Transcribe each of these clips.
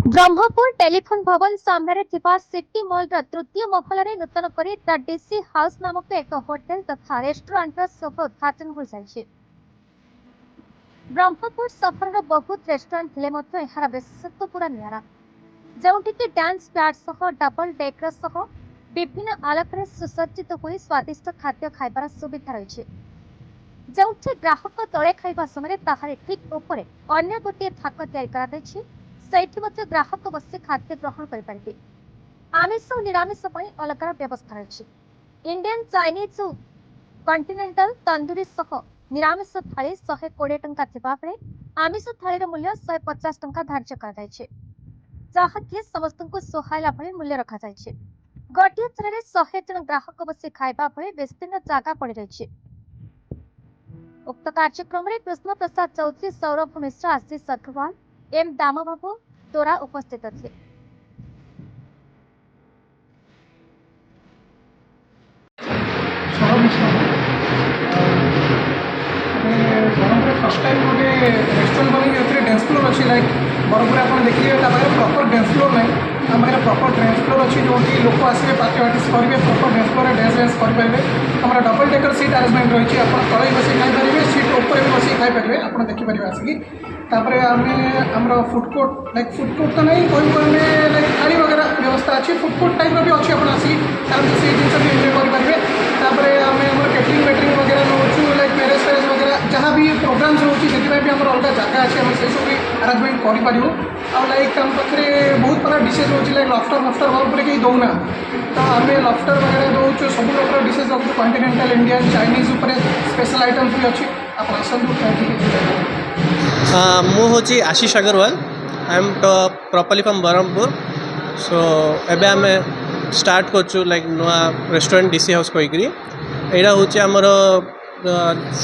Brahmapur telephone भवन सामने city mall तृतीय महल नूतन कर द डीसी हाउस नामक एक होटेल तथा रेस्टोरेंट शुभ उद्घाटन हो जाए। ब्रह्मपुर सहर बहुत रेस्टोरेंट थे यार विशेषत्व पूरा निरा जोटि डांस प्याड डबल डेकर विभिन्न आलोक सुसज्जित हो स्वादिष्ट खाद्य खाइबार सुविधा रही जो ग्राहक तले खाइबा समय ताहार ठीक ऊपर अन्य गोटे थाक तैयारी कर ग्राहक बसी खाद्य ग्रहण करेंगे। आमिष और निरामिष अलग व्यवस्था रही इंडियन चाइनीज कंटिनेंटल तंदूरी सह निरामिष थाली 120 टंका थिबा बेले आमिष थालीर मूल्य 150 टंका धार्य कर जहाँकि समस्त को सुहाइला भली मूल्य रखा जाइए। गोटे थर 100 जन ग्राहक बसी खाइबा भली विस्तीर्ण जगह पड़ रही। उक्त कार्यक्रम में कृष्ण प्रसाद चौधरी, सौरभ मिश्रा, आशीष अग्रवाल, एम दामबाबू तोरा उपस्थित थे। फर्स्ट टाइम गोटे रेस्टोरेंट बन डांस फ्लोर अच्छी लाइक बरहपुर आप देखिए प्रॉपर डांस फ्लोर ना आम पाखे प्रॉपर डांस फ्लोर अच्छी जो लोक आसवे पार्टी पार्टी करेंगे प्रॉपर डांस फ्लोर डांस करेंगे। आम डबल डेकर सीट अरेंजमेंट रही है आप तले बस खाईपारे सीट ऊपर भी बस खाईपारे आप देखिपारे आसिक आम food court like food court तो नहीं कह लाइक थाली वगैरह व्यवस्था अच्छी फुड कोर्ट टाइप भी अच्छी आप आसिक से जिन भी एंजॉय करेंगे। आम कैटरिंग बैटरिंग वगैरह नौ लाइक मैरेज फैरेज वगैरह जहाँ भी प्रोग्राम्स रोचे से भी आम अलग जगह अच्छे आम से सब अरेंजमेंट करूँ लाइक आम पाखे बहुत प्रकार डिशेज रोचे लाइक लॉबस्टर मफ्टर बरपुर कहीं दौना तो आम लॉबस्टर वगैरह दौर सब प्रकार डिशेज रखु continental Indian Chinese special items भी अच्छी आप आसतु। मुझे Ashish Agarwal I am properly from Berhampur so एबे आम स्टार्ट कर लाइक नुआ रेस्टोरेंट डीसी हाउस कहीकि यहाँ हूँ आमर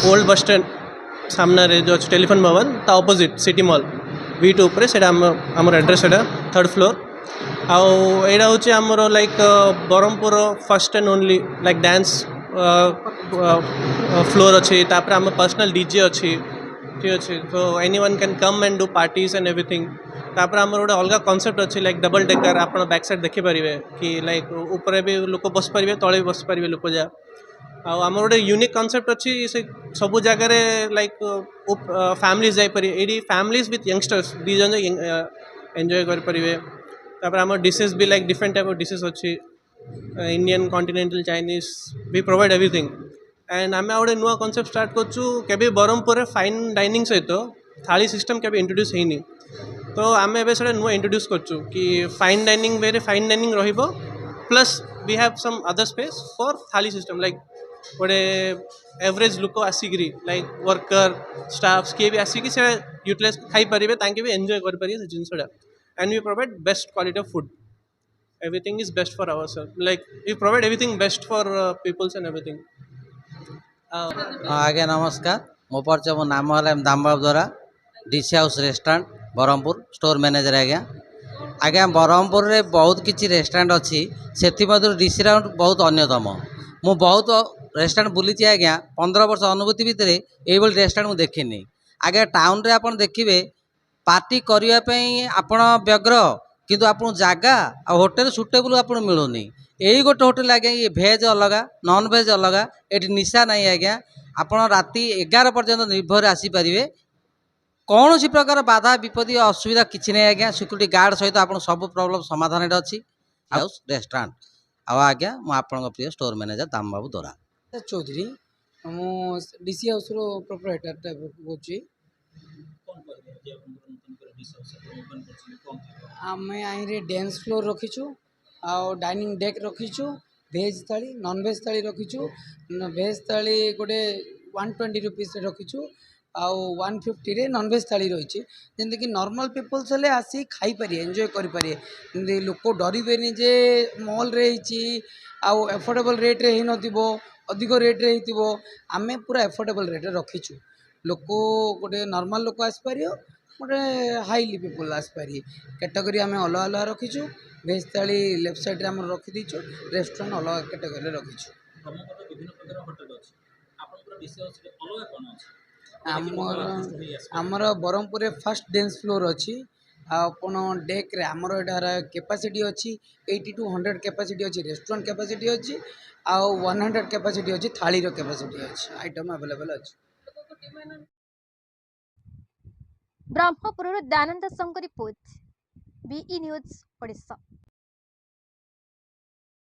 ओल्ड बस स्टैंड सामने जो अच्छे टेलीफोन भवन ता ऑपोजिट सिटी मॉल V2 उपरे से आमर एड्रेस है 3rd फ्लोर आईटा हूँ आमर like Berhampur first and only like dance floor अच्छी आम पर्सनल डीजे अच्छी ठीक अच्छे तो any one can come and do parties and everything तापर आमर गोटे अलग कॉन्सेप्ट अच्छी लाइक डबल डेकर आप बैक साइड देखिपारे कि लाइक ऊपर भी लोक बस पारे तले भी बस पारे लोक जा आम गोटे यूनिक कॉन्सेप्ट अच्छी से सब जगार लाइक फैमिलीज जापर ये फैमिलीज विथ यंगस्टर्स दी जन एंजॉय करेंगे। तापर आम डिशेज भी like different type of dishes अच्छी इंडियन कॉन्टिनेंटल चाइनीज भी प्रोवाइड एवरीथिंग एंड आम गोटे नुआ कॉन्सेप्ट स्टार्ट कर बरहमपुर फाइन डाइनिंग सहित थाली सिस्टम के इंट्रोड्यूस होनी तो आम ए नुआ इंट्रोड्यूस कर कि फाइन डाइनिंग वे फाइन डाइनिंग रहिबो plus we have some other space for thali system like गोटे एवरेज लोक आसिक लाइक वर्कर स्टाफ्स किए भी आसिक से यूटिलाइज खाई पारे ताकि भी एंजॉय करेंगे से जिनसा and we provide best quality of food everything is best for our self like we provide everything best for peoples and everything. आज्ञा नमस्कार मो परिचय मो नाम है दामबाबू द्वारा DC house restaurant Berhampur store manager आज्ञा आज्ञा बरहमपुर रे बहुत किसी रेस्टोरेंट अच्छी से डीसी राउंड बहुत अन्यतम मु बहुत रेस्टोरेंट बुली आज्ञा 15 वर्ष अनुभूति भितर ये रेस्टोरेंट मुझे देखनी आज्ञा टाउन रे आप देखिए पार्टी करने आपण व्यग्र किंतु आप जगह आ होटेल सुटेबल आप मिलूनी यही गोटे होटेल आज्ञा ये भेज अलग नॉन भेज अलग ये निशा नहीं आज्ञा आप राति 11 पर्यटन निर्भर आसीपारे कौन सी प्रकार बाधा विपत्ति असुविधा किसी नहीं आज्ञा सिक्यूरीटी गार्ड सहित आप सब प्रॉब्लम समाधान अच्छी हाउस रेस्टोरेंट आज्ञा मुझे प्रिय स्टोर मैनेजर दामबाबू दोरा चौधरी मु डीसी हाउस रो प्रोप्राइटर टाइप होची आम आई डांस फ्लोर रखीचु आ डाइनिंग डेक रखीचु भेज थाली नॉन भेज थाली रखीचु भेज थाली गोटे 120 रुपीस रखीचु आउ 150 रे नॉन भेज थाली रही जमी कि नॉर्मल पीपल्स हेल्ले आसी खाई पारे एंजॉय करें लोक डरबे जे मॉल रे आउ एफोर्डेबल रेट रे ही नथिबो अधिक रेट रे ही आमे पूरा एफोर्डेबल रेट रे रखीचु लोक गोटे नॉर्मल लोक आसपार गोटे हाईली पीपल आसपारे कैटेगरी आम अलग अलग रखीचु भेज थाली लेफ्ट साइड रे आम रखीदेचु रेस्टोरेंट अलग कैटेगरी रखीचु आमर बरहमपुर फर्स्ट डांस फ्लोर अच्छी ଆପଣ ଡେକ୍ରେ ଆମର ଏଟାର କେପାସିଟି ଅଛି 80 to 100 କେପାସିଟି ଅଛି, ରେଷ୍ଟୁରାଣ୍ଟ କେପାସିଟି ଅଛି, ଆଉ 100 କେପାସିଟି ଅଛି, ଥାଳିର କେପାସିଟି ଅଛି, ଆଇଟମ୍ ଆଭେଲେବଲ୍ ଅଛି। ବ୍ରହ୍ମପୁରରୁ ଦୟାନନ୍ଦ ସାହୁଙ୍କ ରିପୋର୍ଟ, ବିଇ ନ୍ୟୁଜ୍ ଓଡ଼ିଶା।